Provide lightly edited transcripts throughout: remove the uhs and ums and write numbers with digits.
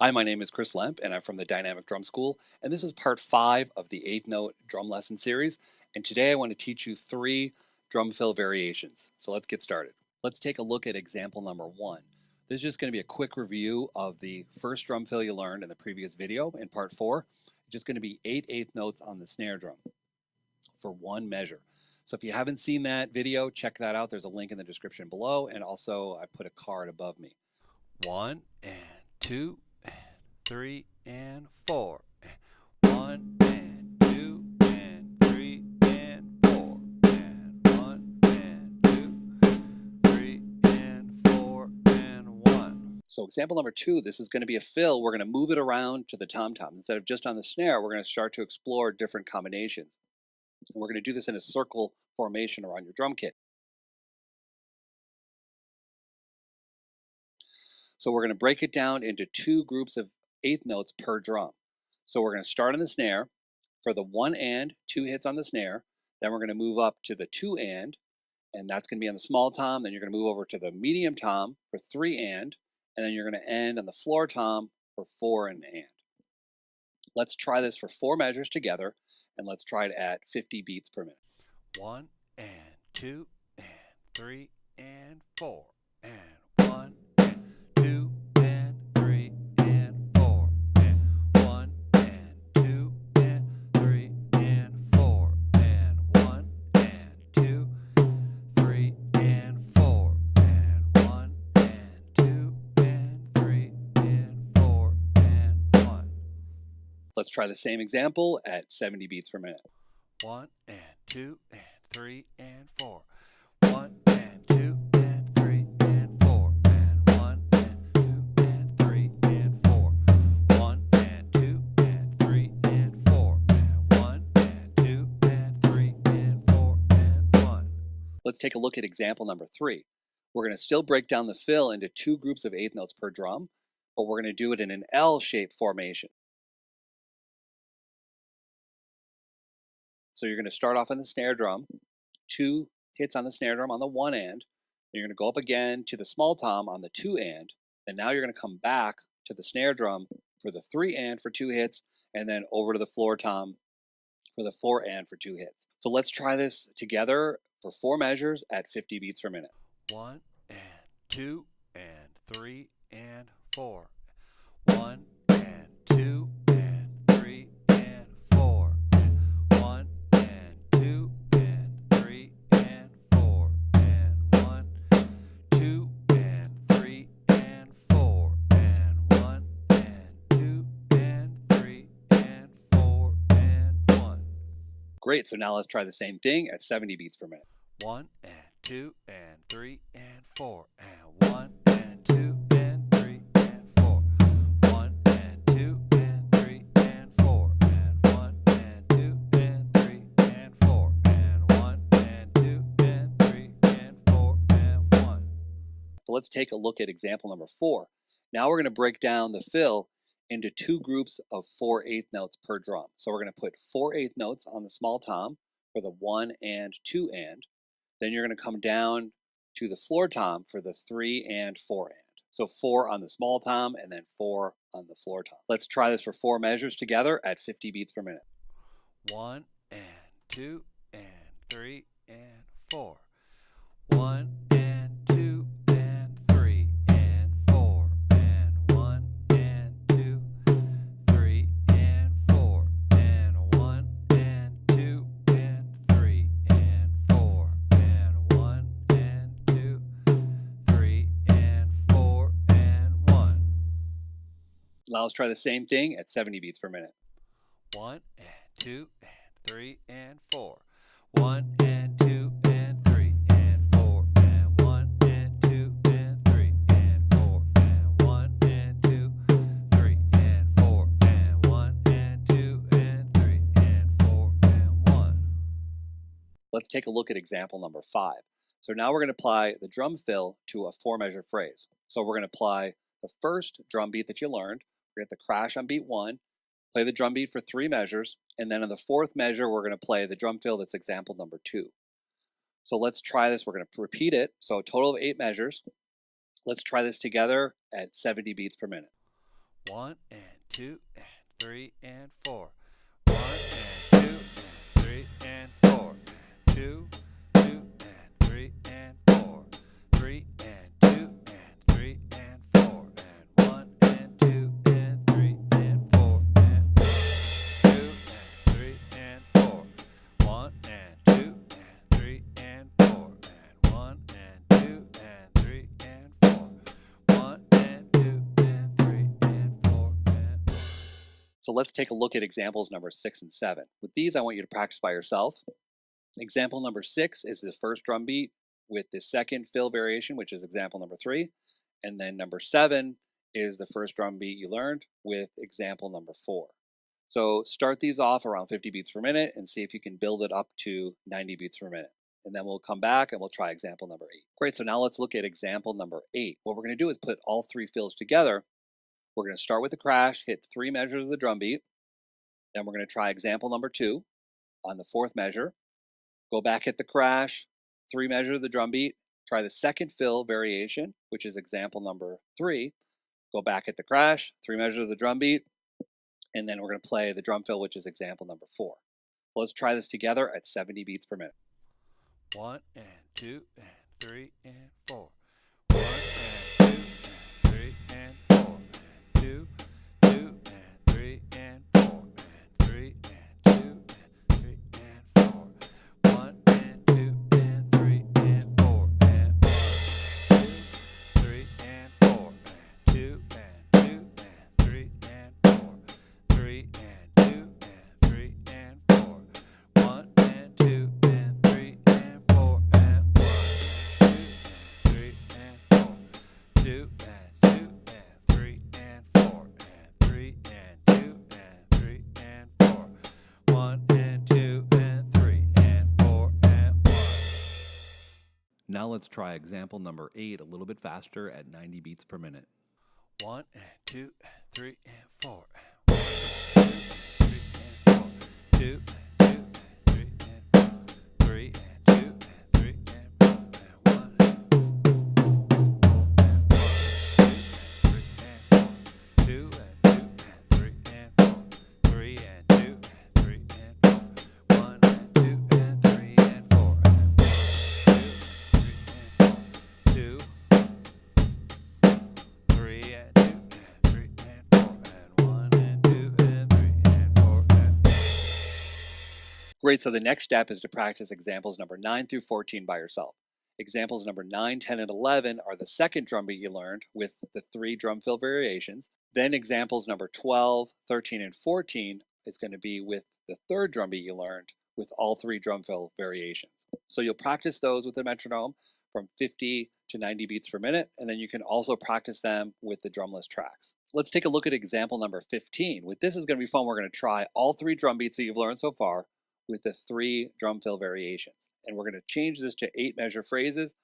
Hi, my name is Chris Lemp, and I'm from the Dynamic Drum School, and this is part 5 of the 8th Note Drum Lesson Series, and today I want to teach you 3 drum fill variations. So let's get started. Let's take a look at example number 1. This is just going to be a quick review of the first drum fill you learned in the previous video in part 4. It's just going to be 8/8 notes on the snare drum for one measure. So if you haven't seen that video, check that out. There's a link in the description below, and also I put a card above me. 1 and 2 and 3 and 4. 1 and 2 and 3 and 4. And 1 and 2, 3 and 4 and 1. So example number 2, this is going to be a fill. We're going to move it around to the tom-tom. Instead of just on the snare, we're going to start to explore different combinations. And we're going to do this in a circle formation around your drum kit. So we're going to break it down into 2 groups of 8th notes per drum. So we're going to start on the snare for the 1 and 2 hits on the snare. Then we're going to move up to the 2 and that's going to be on the small tom. Then you're going to move over to the medium tom for 3 and then you're going to end on the floor tom for 4 and. Let's try this for 4 measures together, and let's try it at 50 beats per minute. 1 and 2 and 3 and 4 and 1 and 2 and 3 and 4 and 1 and 2 and 3 and 4 and 1 and 2, 3 and 4 and 1 and 2 and 3 and 4 and 1. Let's try the same example at 70 beats per minute. 1 and 2 and 3 and 4. 1 and 2 and 3 and 4 and 1 and 2 and 3 and 4. 1 and 2 and 3 and 4 and 1 and 2 and 3 and 4 and 1. Let's take a look at example number 3. We're going to still break down the fill into 2 groups of 8th notes per drum, but we're going to do it in an L-shaped formation. So you're going to start off on the snare drum, 2 hits on the snare drum on the 1 and, you're going to go up again to the small tom on the 2 and now you're going to come back to the snare drum for the 3 and for 2 hits, and then over to the floor tom for the 4 and for 2 hits. So let's try this together for 4 measures at 50 beats per minute. 1 and 2 and 3 and 4. 1 and 2 and 3 and 4. 1 and 2 and 3 and 4 and 1, 2 and 3 and 4 and 1 and 2 and 3 and 4 and 1. Great, so now let's try the same thing at 70 beats per minute. 1 and 2 and 3 and 4 and 1 and 2 and 3 and 4. 1 and 2 and 3 and 4 and 1 and 2 and 3 and 4 and 1 and 2 and 3 and 4 and 1. So let's take a look at example number 4. Now we're going to break down the fill into 2 groups of 4/8 notes per drum. So we're going to put 4/8 notes on the small tom for the 1 and 2 and. Then you're going to come down to the floor tom for the 3 and 4 and. So 4 on the small tom and then 4 on the floor tom. Let's try this for 4 measures together at 50 beats per minute. 1 and 2 and 3 and 4. 1 and 2 and 3 and 4 and 1 and 2, 3 and 4 and 1 and 2 and 3 and 4 and 1 and 2, 3 and 4 and 1. Now let's try the same thing at 70 beats per minute. 1 and 2 and 3 and 4. 1 and 2 and 3 and 4 and 1 and 2 and 3 and 4 and 1 and 2, 3 and 4 and 1 and 2 and 3 and 4 and 1. Let's take a look at example number 5. So now we're going to apply the drum fill to a 4-measure phrase. So we're going to apply the first drum beat that you learned. We're going to hit the crash on beat 1, play the drum beat for 3 measures, and then on the 4th measure, we're going to play the drum fill that's example number 2. So let's try this. We're going to repeat it. So a total of 8 measures. Let's try this together at 70 beats per minute. 1 and 2 and 3 and 4. 1 and 2 and 3 and 4. 2, 2 and 3 and 4. 3 and 2 and 3 and 4. And 1 and 2 and 3 and 4. And 2 and 3 and 4. 1 and 2 and 3 and 4. And 1 and 2 and 3 and 4. 1 and 2 and 3 and 4 and 1. So let's take a look at examples number 6 and 7. With these, I want you to practice by yourself. Example number 6 is the first drum beat with the second fill variation, which is example number 3. And then number 7 is the first drum beat you learned with example number 4. So start these off around 50 beats per minute and see if you can build it up to 90 beats per minute. And then we'll come back and we'll try example number 8. Great, so now let's look at example number 8. What we're going to do is put all 3 fills together. We're going to start with the crash, hit 3 measures of the drum beat. Then we're going to try example number 2 on the 4th measure. Go back, hit the crash, 3 measures of the drum beat. Try the second fill variation, which is example number 3. Go back, hit the crash, 3 measures of the drum beat. And then we're going to play the drum fill, which is example number 4. Well, let's try this together at 70 beats per minute. 1 and 2 and 3 and 4. 1 and 2 and 3 and 4. And 2, 2 and 3 and 4. And 3 and 2 and 3 and 4. 1 and 2 and 3 and 4. And 1, 2, 3 and 4. And 2 and 2 and 3 and 4. 3 and 2 and 3 and 4. 1 and 2 and 3 and 4. And 1, 2 and 3 and 4. 2 and 2 and 3 and 4. And 3 and 2 and 3 and 4. 1 and 2 and 3 and 4 and 1. Now let's try example number 8 a little bit faster at 90 beats per minute. 1 and 2 and 3 and 4. 1 and 2 and 3 and 4. 2 and 2 and 3 and 4. 3 and 2 and 3 and 4. And 1 and 2 and 3 and 4. 2 and 2 and 3 and 4. 3 and 2 and 3 and 4. 1 and 2 and 3 and 4. And 2, 3 and 2 and 3 and 4. And 1 and 2 and 3 and 4. And great, so the next step is to practice examples number 9 through 14 by yourself. Examples number 9, 10, and 11 are the second drum beat you learned with the 3 drum fill variations. Then examples number 12, 13, and 14 is going to be with the 3rd drum beat you learned with all 3 drum fill variations. So you'll practice those with the metronome from 50 to 90 beats per minute, and then you can also practice them with the drumless tracks. Let's take a look at example number 15. With this is going to be fun. We're going to try all 3 drum beats that you've learned so far with the 3 drum fill variations. And we're going to change this to 8 measure phrases.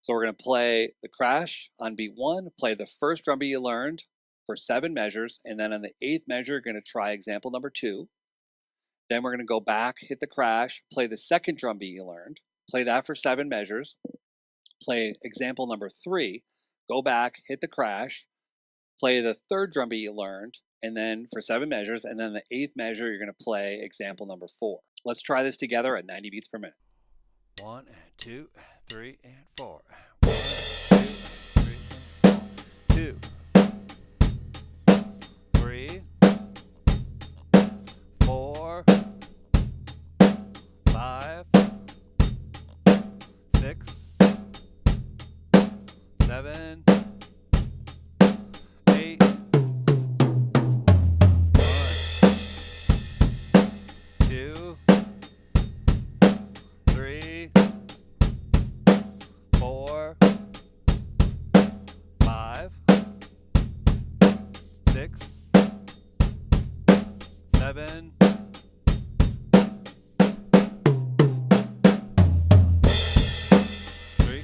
So we're going to play the crash on beat 1, play the first drum beat you learned for 7 measures, and then on the 8th measure, you're going to try example number 2. Then we're going to go back, hit the crash, play the second drum beat you learned, play that for 7 measures, play example number 3, go back, hit the crash, play the 3rd drum beat you learned, and then for 7 measures, and then the 8th measure, you're going to play example number 4. Let's try this together at 90 beats per minute. 1 and 2 and 3 and 4. 1, 2 and 3 and 4. 2, 3, 4, 5, 6, 7, 8. 2, 3, 4, 5, 6, 7. 3,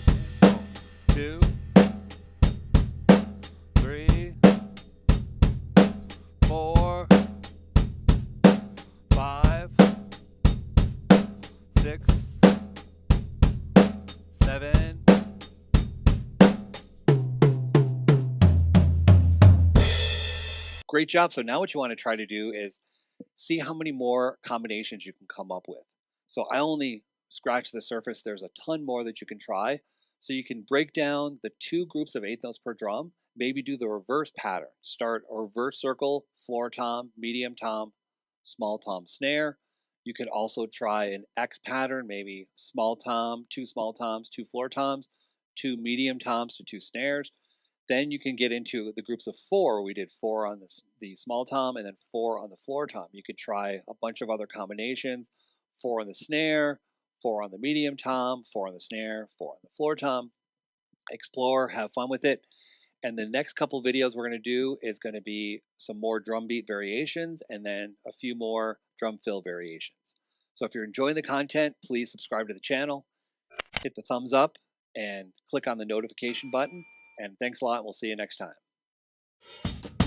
2, 3, 4, 5, 6, 7. 3, Great job. So now what you want to try to do is see how many more combinations you can come up with. So I only scratched the surface. There's a ton more that you can try. So you can break down the two groups of eighth notes per drum, maybe do the reverse pattern. Start a reverse circle, floor tom, medium tom, small tom, snare. You could also try an X pattern, maybe small tom, two small toms, two floor toms, two medium toms to two snares. Then you can get into the groups of four. We did four on the small tom and then four on the floor tom. You could try a bunch of other combinations: four on the snare, four on the medium tom, four on the snare, four on the floor tom. Explore, have fun with it. And the next couple videos we're going to do is going to be some more drum beat variations and then a few more drum fill variations. So if you're enjoying the content, please subscribe to the channel, hit the thumbs up, and click on the notification button. And thanks a lot. We'll see you next time.